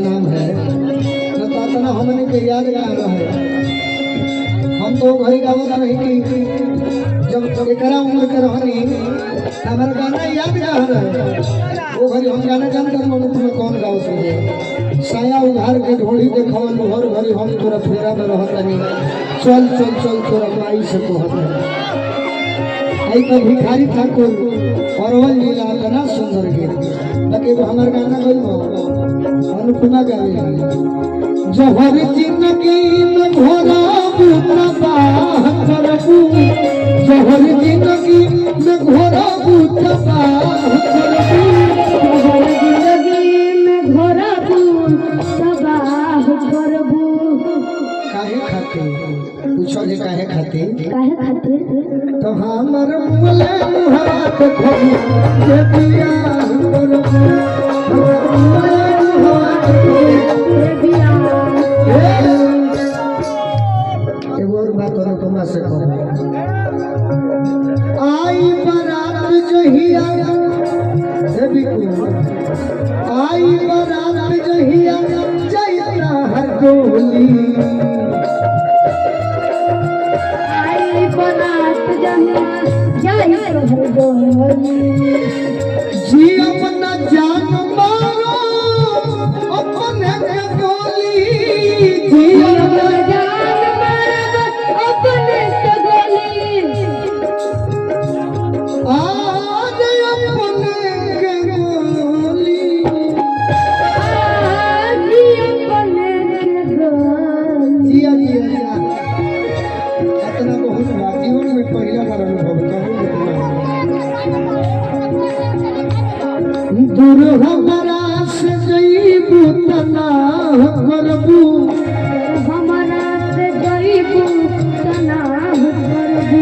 नाम है न तो इतना हमने के याद रहा है। हम तो घरी गावत रही कि जब एकरा उम्र के रहनी हमारा गाना याद रहा है। वो घरी हम गाना जानते हैं तुम्हें कौन गाओ तुझे साया उघार के ढोली देखल हर घड़ी हम तोरा फेरा में रहतनी चल चल चल तोरा माई से कहत आई तो भिखारी ठाकुर अरवल जिला इतना सुंदर गीत बाकी हमार गाना गई अनुपमा गावे जहर जिंदगी में घोरा बुतबाह करबू जहर जिंदगी में घोरा बुतबाह करबू जहर जिंदगी में घोरा बुतबाह करबू काहे खातिर पूछो जे काहे खातिर तो हमर मुले हाथ खोली के दिया करबू हमर मुले हाथ खोली के दिया एगो और बात अनुपमा से कहूं आई बारात जहिया से बिकू आई बारात जहिया जइया हर डोली जी अपना जान मारो अपने के गोली जी अपना जान मारो अपने के गोली आज अपने के गोली आज अपने के गोली जिया जिया इतना बहुत जीवन में पहला बार अनुभव दूर हमारा से जईबू तना करबू हमारा से जईबू तना करबू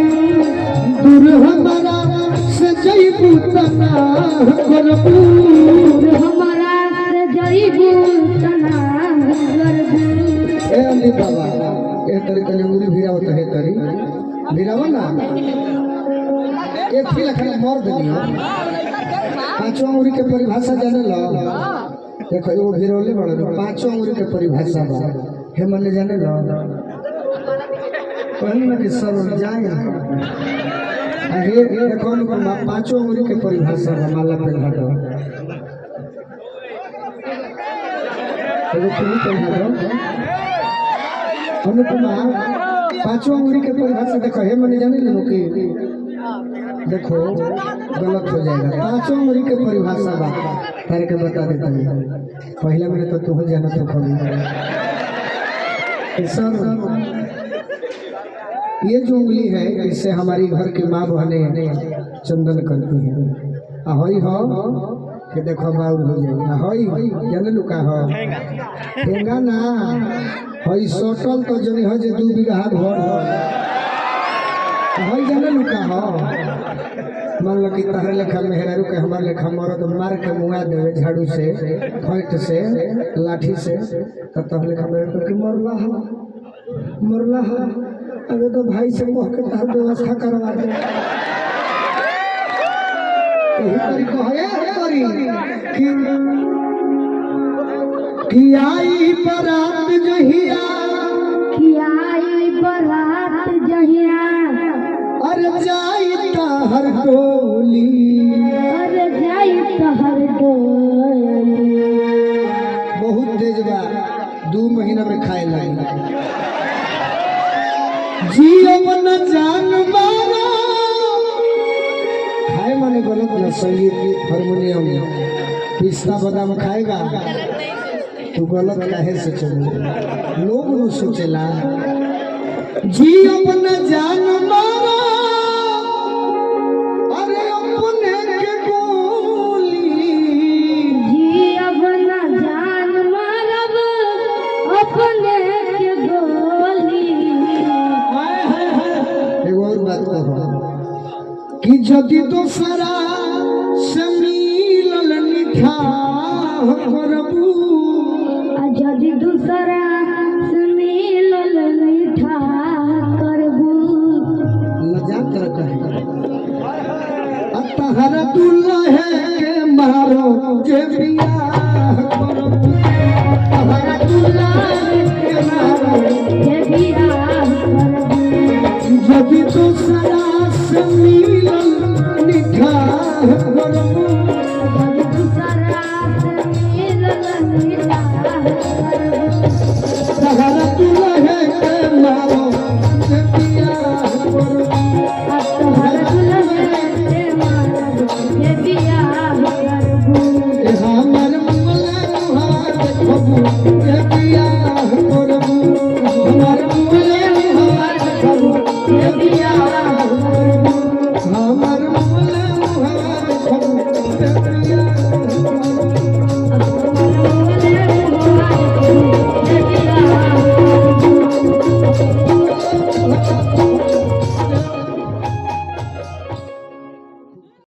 दूर हमारा से जईबू तना करबू हमारा से जईबू तना करबू ए अली बाबा ए तरी कने मुरी भिरावत है तरी भिरावा ना एक फिर लखन मर दियो पांचों अंगुरी के परिभाषा जाने लो देखो एगो भिरोले बड़ पांचों अंगुरी के परिभाषा बा हे मने जाने लो कहन ना कि सब जाए हे देखो पांचों अंगुरी के परिभाषा बा माला पहना दो एगो तुम पहना दो अनुपमा पांचों अंगुरी के परिभाषा देखो हे मने जाने लो कि देखो गलत हो जाएगा पांचों अंगुरी के परिभाषा बा तारे के बता देता हूँ पहले मैंने तो तुम जाना तो कभी सर ये जो उंगली है इससे हमारी घर की माँ बहने चंदन करती है ahoy हो कि देखो बाउल हो जाएगा ahoy जाने लुका हो ठेंगा ना होई सोटल तो जनी हो जे 2 बीघा घर हो ahoy जाने लुका हो मान लो कि तहरे लेखा मेहरारू के हमारे लेखा मरद मार के मुआ देवे झाड़ू से फैट से लाठी से तो तहरे लेखा मेहरारू के मरला है अगर तो भाई से मोह के तहर व्यवस्था करवा दे यही तरीका है करी कि आई बारात जहिया अरे जाई हर डोली बहुत तेज बा 2 महीना में खाए लगी जीवन जान मारो खाए माने गलत ना संगीत हारमोनियम पिस्ता बादाम खाएगा तो गलत काहे से चले लोग न सोचेला जीवन जान मारो कि जदि दोसरा से मिलल निठाह करबू जदि दूसरा से मिलल निठाह करबू लजात रखा है तहरा दुल्हे के मारो जे बियाह करबू पिया